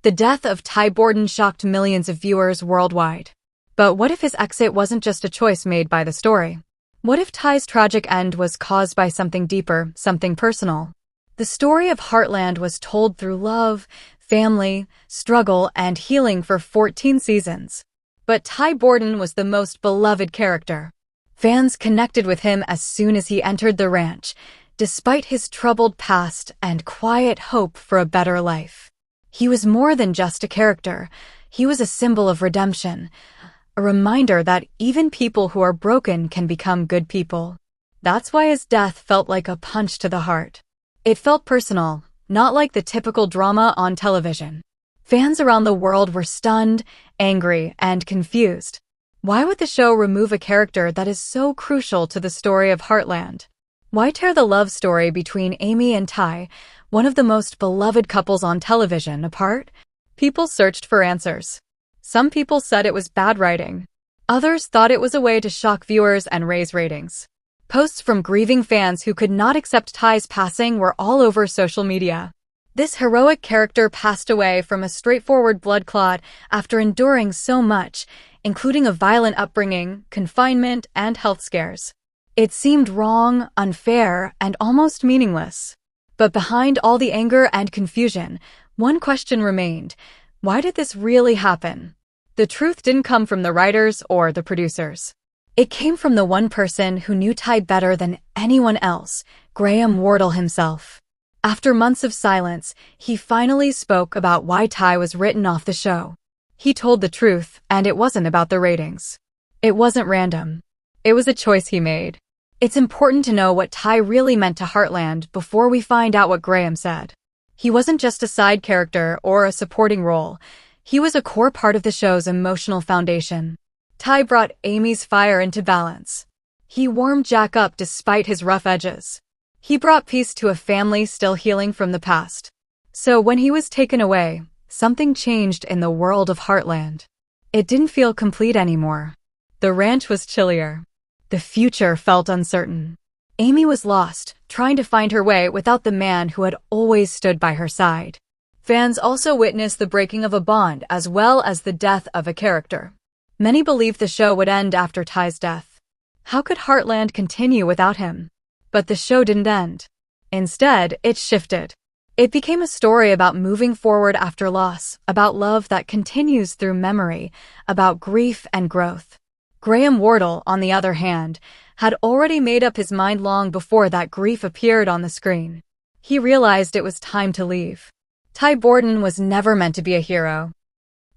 The death of Borden shocked millions of viewers worldwide. But what if his exit wasn't just a choice made by the story? What if Ty's tragic end was caused by something deeper, something personal? The story of Heartland was told through love, family, struggle, and healing for 14 seasons. But Borden was the most beloved character. Fans connected with him as soon as he entered the ranch, despite his troubled past and quiet hope for a better life. He was more than just a character. He was a symbol of redemption, a reminder that even people who are broken can become good people. That's why his death felt like a punch to the heart. It felt personal, not like the typical drama on television. Fans around the world were stunned, angry, and confused. Why would the show remove a character that is so crucial to the story of Heartland? Why tear the love story between Amy and Ty, one of the most beloved couples on television, apart? People searched for answers. Some people said it was bad writing. Others thought it was a way to shock viewers and raise ratings. Posts from grieving fans who could not accept Ty's passing were all over social media. This heroic character passed away from a straightforward blood clot after enduring so much, including a violent upbringing, confinement, and health scares. It seemed wrong, unfair, and almost meaningless. But behind all the anger and confusion, one question remained: why did this really happen? The truth didn't come from the writers or the producers. It came from the one person who knew Ty better than anyone else, Wardle himself. After months of silence, he finally spoke about why Ty was written off the show. He told the truth, and it wasn't about the ratings. It wasn't random. It was a choice he made. It's important to know what Ty really meant to Heartland before we find out what Graham said. He wasn't just a side character or a supporting role. He was a core part of the show's emotional foundation. Ty brought Amy's fire into balance. He warmed Jack up despite his rough edges. He brought peace to a family still healing from the past. So when he was taken away, something changed in the world of Heartland. It didn't feel complete anymore. The ranch was chillier. The future felt uncertain. Amy was lost, trying to find her way without the man who had always stood by her side. Fans also witnessed the breaking of a bond as well as the death of a character. Many believed the show would end after Ty's death. How could Heartland continue without him? But the show didn't end. Instead, it shifted. It became a story about moving forward after loss, about love that continues through memory, about grief and growth. Wardle, on the other hand, had already made up his mind long before that grief appeared on the screen. He realized it was time to leave. Borden was never meant to be a hero.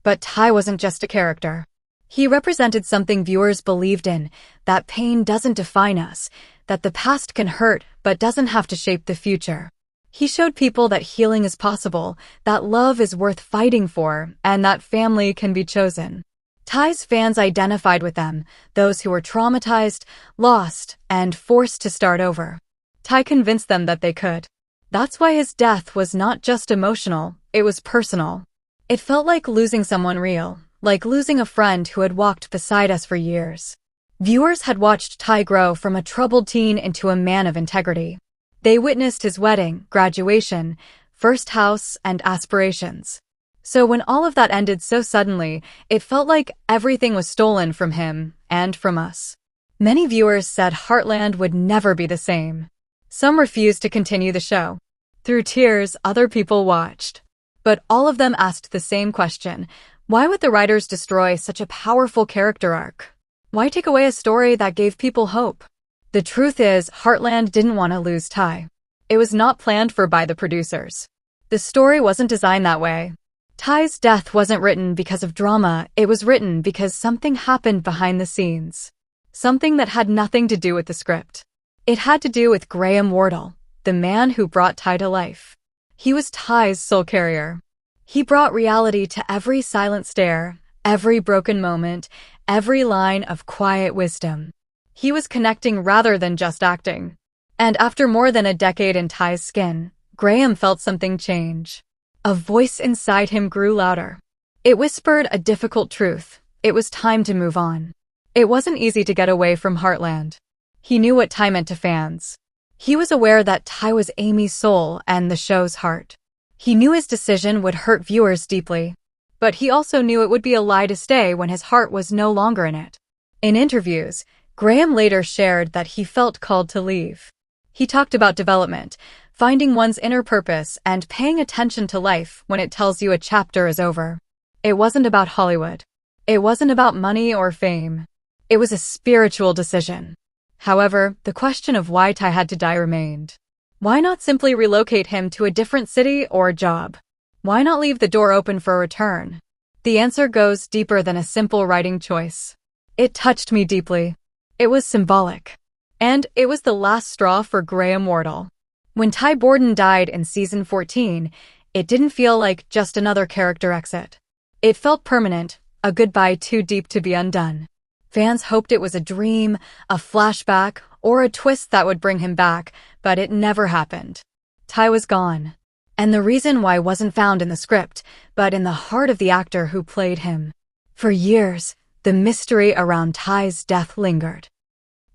But Ty wasn't just a character. He represented something viewers believed in, that pain doesn't define us, that the past can hurt but doesn't have to shape the future. He showed people that healing is possible, that love is worth fighting for, and that family can be chosen. Ty's fans identified with them, those who were traumatized, lost, and forced to start over. Ty convinced them that they could. That's why his death was not just emotional, it was personal. It felt like losing someone real, like losing a friend who had walked beside us for years. Viewers had watched Ty grow from a troubled teen into a man of integrity. They witnessed his wedding, graduation, first house, and aspirations. So when all of that ended so suddenly, it felt like everything was stolen from him and from us. Many viewers said Heartland would never be the same. Some refused to continue the show. Through tears, other people watched. But all of them asked the same question: why would the writers destroy such a powerful character arc? Why take away a story that gave people hope? The truth is, Heartland didn't want to lose Ty. It was not planned for by the producers. The story wasn't designed that way. Ty's death wasn't written because of drama, it was written because something happened behind the scenes. Something that had nothing to do with the script. It had to do with Wardle, the man who brought Ty to life. He was Ty's soul carrier. He brought reality to every silent stare, every broken moment, every line of quiet wisdom. He was connecting rather than just acting. And after more than a decade in Ty's skin, Graham felt something change. A voice inside him grew louder. It whispered a difficult truth. It was time to move on. It wasn't easy to get away from Heartland. He knew what Ty meant to fans. He was aware that Ty was Amy's soul and the show's heart. He knew his decision would hurt viewers deeply, but he also knew it would be a lie to stay when his heart was no longer in it. In interviews, Graham later shared that he felt called to leave. He talked about development, finding one's inner purpose, and paying attention to life when it tells you a chapter is over. It wasn't about Hollywood. It wasn't about money or fame. It was a spiritual decision. However, the question of why Ty had to die remained. Why not simply relocate him to a different city or job? Why not leave the door open for a return? The answer goes deeper than a simple writing choice. It touched me deeply. It was symbolic. And it was the last straw for Graham Wardle. When Ty Borden died in season 14, it didn't feel like just another character exit. It felt permanent, a goodbye too deep to be undone. Fans hoped it was a dream, a flashback, or a twist that would bring him back, but it never happened. Ty was gone. And the reason why wasn't found in the script, but in the heart of the actor who played him. For years, the mystery around Ty's death lingered.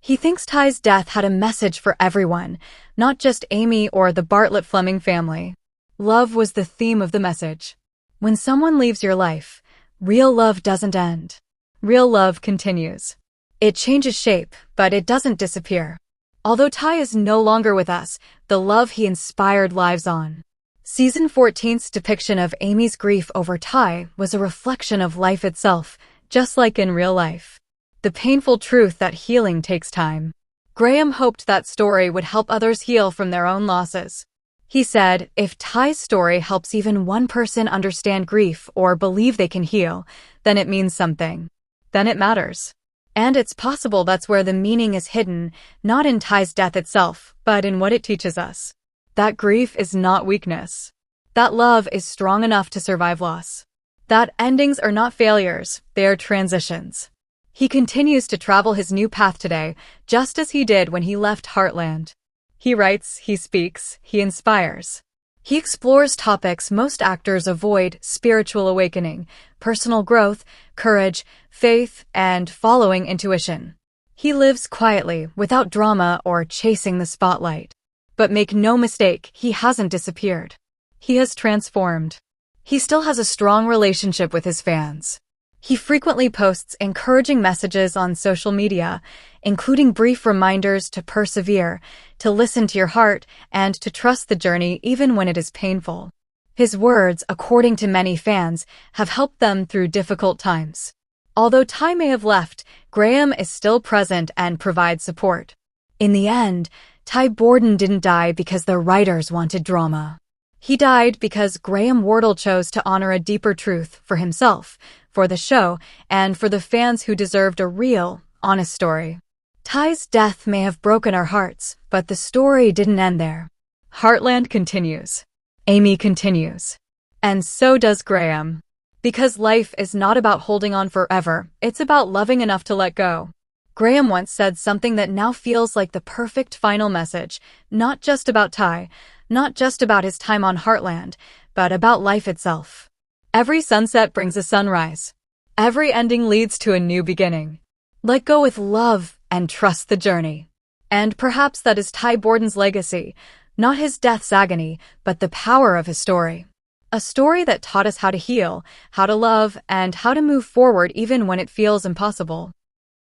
He thinks Ty's death had a message for everyone, not just Amy or the Bartlett Fleming family. Love was the theme of the message. When someone leaves your life, real love doesn't end. Real love continues. It changes shape, but it doesn't disappear. Although Ty is no longer with us, the love he inspired lives on. Season 14's depiction of Amy's grief over Ty was a reflection of life itself, just like in real life. The painful truth that healing takes time. Graham hoped that story would help others heal from their own losses. He said, if Ty's story helps even one person understand grief or believe they can heal, then it means something. Then it matters. And it's possible that's where the meaning is hidden, not in Ty's death itself, but in what it teaches us. That grief is not weakness. That love is strong enough to survive loss. That endings are not failures, they are transitions. He continues to travel his new path today, just as he did when he left Heartland. He writes, he speaks, he inspires. He explores topics most actors avoid: spiritual awakening, personal growth, courage, faith, and following intuition. He lives quietly, without drama or chasing the spotlight. But make no mistake, he hasn't disappeared. He has transformed. He still has a strong relationship with his fans. He frequently posts encouraging messages on social media, including brief reminders to persevere, to listen to your heart, and to trust the journey even when it is painful. His words, according to many fans, have helped them through difficult times. Although Ty may have left, Graham is still present and provides support. In the end, Ty Borden didn't die because the writers wanted drama. He died because Graham Wardle chose to honor a deeper truth for himself, for the show, and for the fans who deserved a real, honest story. Ty's death may have broken our hearts, but the story didn't end there. Heartland continues. Amy continues. And so does Graham. Because life is not about holding on forever, it's about loving enough to let go. Graham once said something that now feels like the perfect final message, not just about Ty, not just about his time on Heartland, but about life itself. Every sunset brings a sunrise. Every ending leads to a new beginning. Let go with love and trust the journey. And perhaps that is Ty Borden's legacy, not his death's agony, but the power of his story. A story that taught us how to heal, how to love, and how to move forward even when it feels impossible.